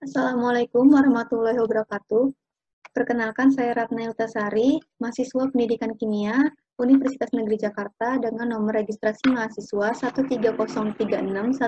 Assalamualaikum warahmatullahi wabarakatuh. Perkenalkan, saya Ratna Yutasari, mahasiswa Pendidikan Kimia Universitas Negeri Jakarta dengan nomor registrasi mahasiswa 13036170014.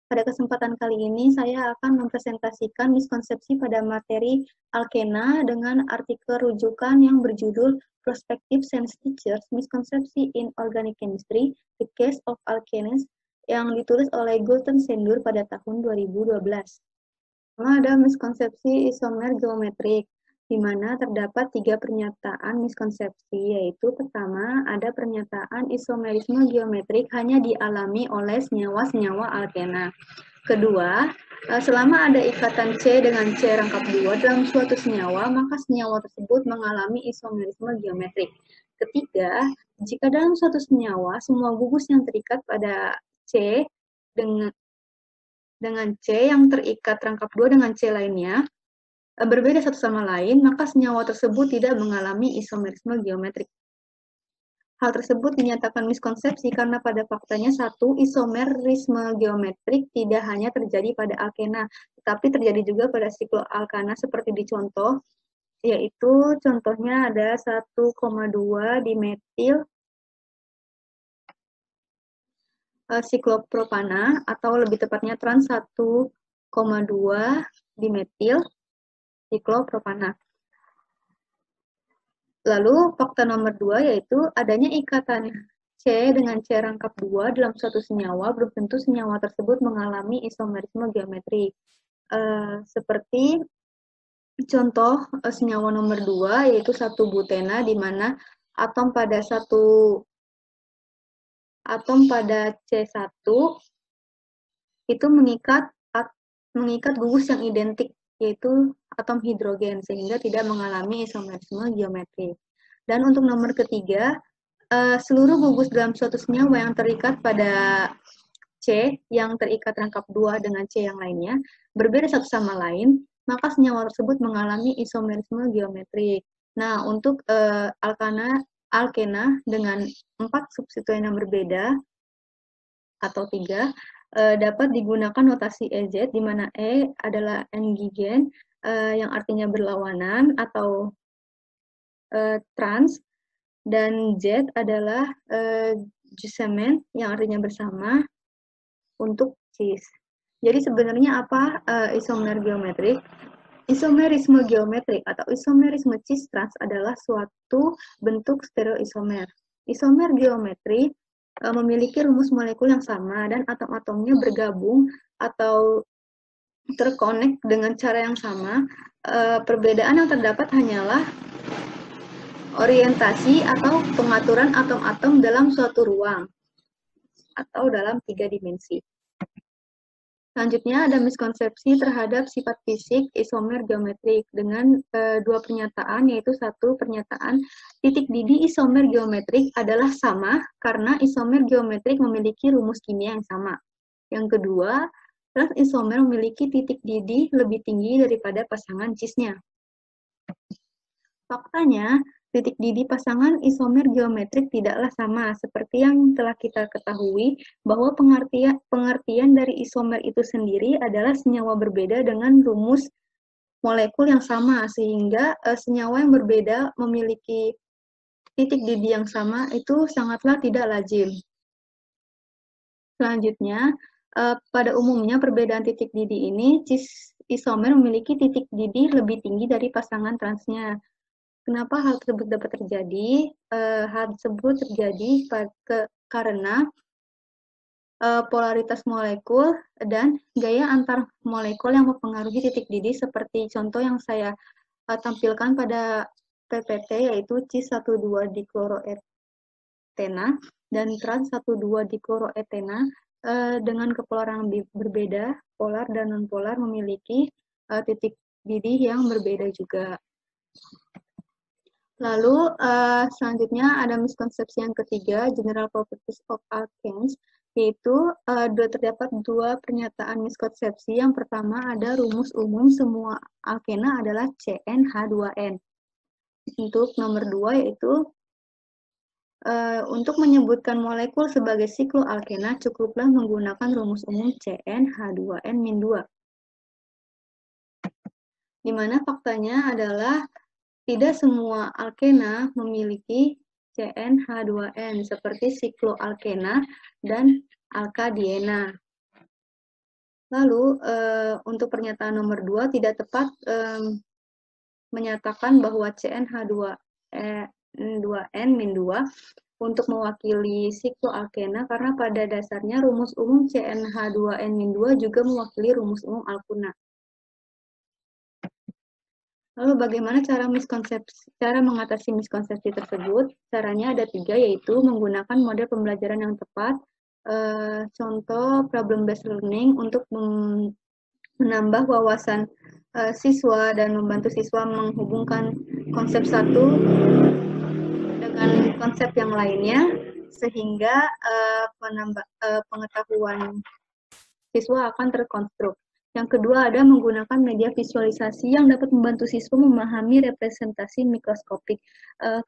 Pada kesempatan kali ini, saya akan mempresentasikan miskonsepsi pada materi alkena dengan artikel rujukan yang berjudul Prospective Science Teachers Misconception in Organic Chemistry, The Case of Alkenes, yang ditulis oleh Gulten Sendur pada tahun 2012. Pertama, ada miskonsepsi isomer geometrik, di mana terdapat 3 pernyataan miskonsepsi, yaitu pertama, ada pernyataan isomerisme geometrik hanya dialami oleh senyawa-senyawa alkena. Kedua, selama ada ikatan C dengan C rangkap 2 dalam suatu senyawa, maka senyawa tersebut mengalami isomerisme geometrik. Ketiga, jika dalam suatu senyawa semua gugus yang terikat pada C dengan C yang terikat rangkap 2 dengan C lainnya berbeda satu sama lain, maka senyawa tersebut tidak mengalami isomerisme geometrik. Hal tersebut dinyatakan miskonsepsi karena pada faktanya satu, isomerisme geometrik tidak hanya terjadi pada alkena, tetapi terjadi juga pada sikloalkana seperti di contoh, yaitu contohnya ada 1,2 dimetil siklopropana, atau lebih tepatnya trans 1,2 dimetil siklopropana. Lalu fakta nomor 2 yaitu adanya ikatan C dengan C rangkap 2 dalam suatu senyawa belum tentu senyawa tersebut mengalami isomerisme geometrik. Seperti contoh senyawa nomor 2 yaitu 1 butena, di mana atom pada C1 itu mengikat gugus yang identik, yaitu atom hidrogen, sehingga tidak mengalami isomerisme geometrik. Dan untuk nomor ketiga, seluruh gugus dalam suatu senyawa yang terikat pada C, yang terikat rangkap 2 dengan C yang lainnya, berbeda satu sama lain, maka senyawa tersebut mengalami isomerisme geometrik. Nah, untuk alkena dengan 4 substituen yang berbeda, atau 3, dapat digunakan notasi EZ, di mana E adalah engigen, yang artinya berlawanan atau trans, dan Z adalah Jusemen, yang artinya bersama, untuk cis. Jadi sebenarnya apa isomer geometrik? Isomerisme geometrik atau isomerisme cis-trans adalah suatu bentuk stereoisomer. Isomer geometri memiliki rumus molekul yang sama dan atom-atomnya bergabung atau terkonek dengan cara yang sama. Perbedaan yang terdapat hanyalah orientasi atau pengaturan atom-atom dalam suatu ruang atau dalam 3 dimensi. Selanjutnya ada miskonsepsi terhadap sifat fisik isomer geometrik dengan 2 pernyataan, yaitu 1 pernyataan titik didih isomer geometrik adalah sama karena isomer geometrik memiliki rumus kimia yang sama. Yang kedua, trans isomer memiliki titik didih lebih tinggi daripada pasangan cisnya. Faktanya, titik didih pasangan isomer geometrik tidaklah sama, seperti yang telah kita ketahui bahwa pengertian dari isomer itu sendiri adalah senyawa berbeda dengan rumus molekul yang sama, sehingga senyawa yang berbeda memiliki titik didih yang sama itu sangatlah tidak lazim. Selanjutnya, pada umumnya perbedaan titik didih ini, cis isomer memiliki titik didih lebih tinggi dari pasangan transnya. Kenapa hal tersebut dapat terjadi? Hal tersebut terjadi karena polaritas molekul dan gaya antar molekul yang mempengaruhi titik didih, seperti contoh yang saya tampilkan pada PPT, yaitu cis 1,2 dikloroetena dan trans 1,2 dikloroetena dengan kepolaran berbeda, polar dan nonpolar memiliki titik didih yang berbeda juga. Lalu selanjutnya ada miskonsepsi yang ketiga, general properties of alkenes, yaitu terdapat 2 pernyataan miskonsepsi. Yang pertama ada rumus umum semua alkena adalah CnH2n. Untuk nomor 2 yaitu Untuk menyebutkan molekul sebagai sikloalkena, cukuplah menggunakan rumus umum CnH2n-2. Di mana faktanya adalah tidak semua alkena memiliki CnH2n, seperti sikloalkena dan alkadiena. Lalu, untuk pernyataan nomor 2, tidak tepat menyatakan bahwa CnH2n-2 untuk mewakili sikloalkena, karena pada dasarnya rumus umum CnH2n-2 juga mewakili rumus umum alkuna. Lalu bagaimana cara mengatasi miskonsepsi tersebut? Caranya ada 3, yaitu menggunakan model pembelajaran yang tepat, contoh problem-based learning untuk menambah wawasan siswa dan membantu siswa menghubungkan konsep satu dengan konsep yang lainnya, sehingga pengetahuan siswa akan terkonstruk. Yang kedua ada menggunakan media visualisasi yang dapat membantu siswa memahami representasi mikroskopik,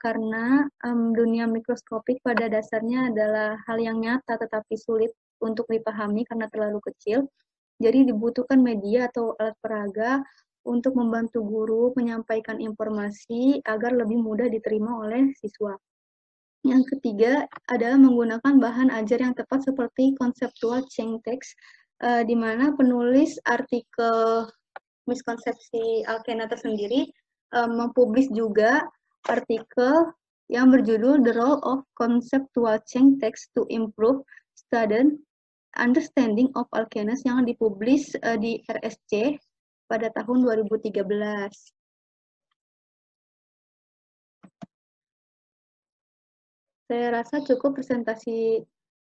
karena dunia mikroskopik pada dasarnya adalah hal yang nyata tetapi sulit untuk dipahami karena terlalu kecil. Jadi dibutuhkan media atau alat peraga untuk membantu guru menyampaikan informasi agar lebih mudah diterima oleh siswa. Yang ketiga adalah menggunakan bahan ajar yang tepat seperti konseptual chain text, di mana penulis artikel miskonsepsi alkena tersendiri mempublish juga artikel yang berjudul The Role of Conceptual Chain Text to Improve Student Understanding of Alkenes yang dipublish di RSC pada tahun 2013. Saya rasa cukup presentasi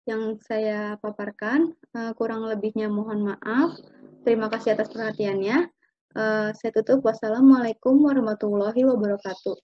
yang saya paparkan, kurang lebihnya mohon maaf. Terima kasih atas perhatiannya. Saya tutup. Wassalamualaikum warahmatullahi wabarakatuh.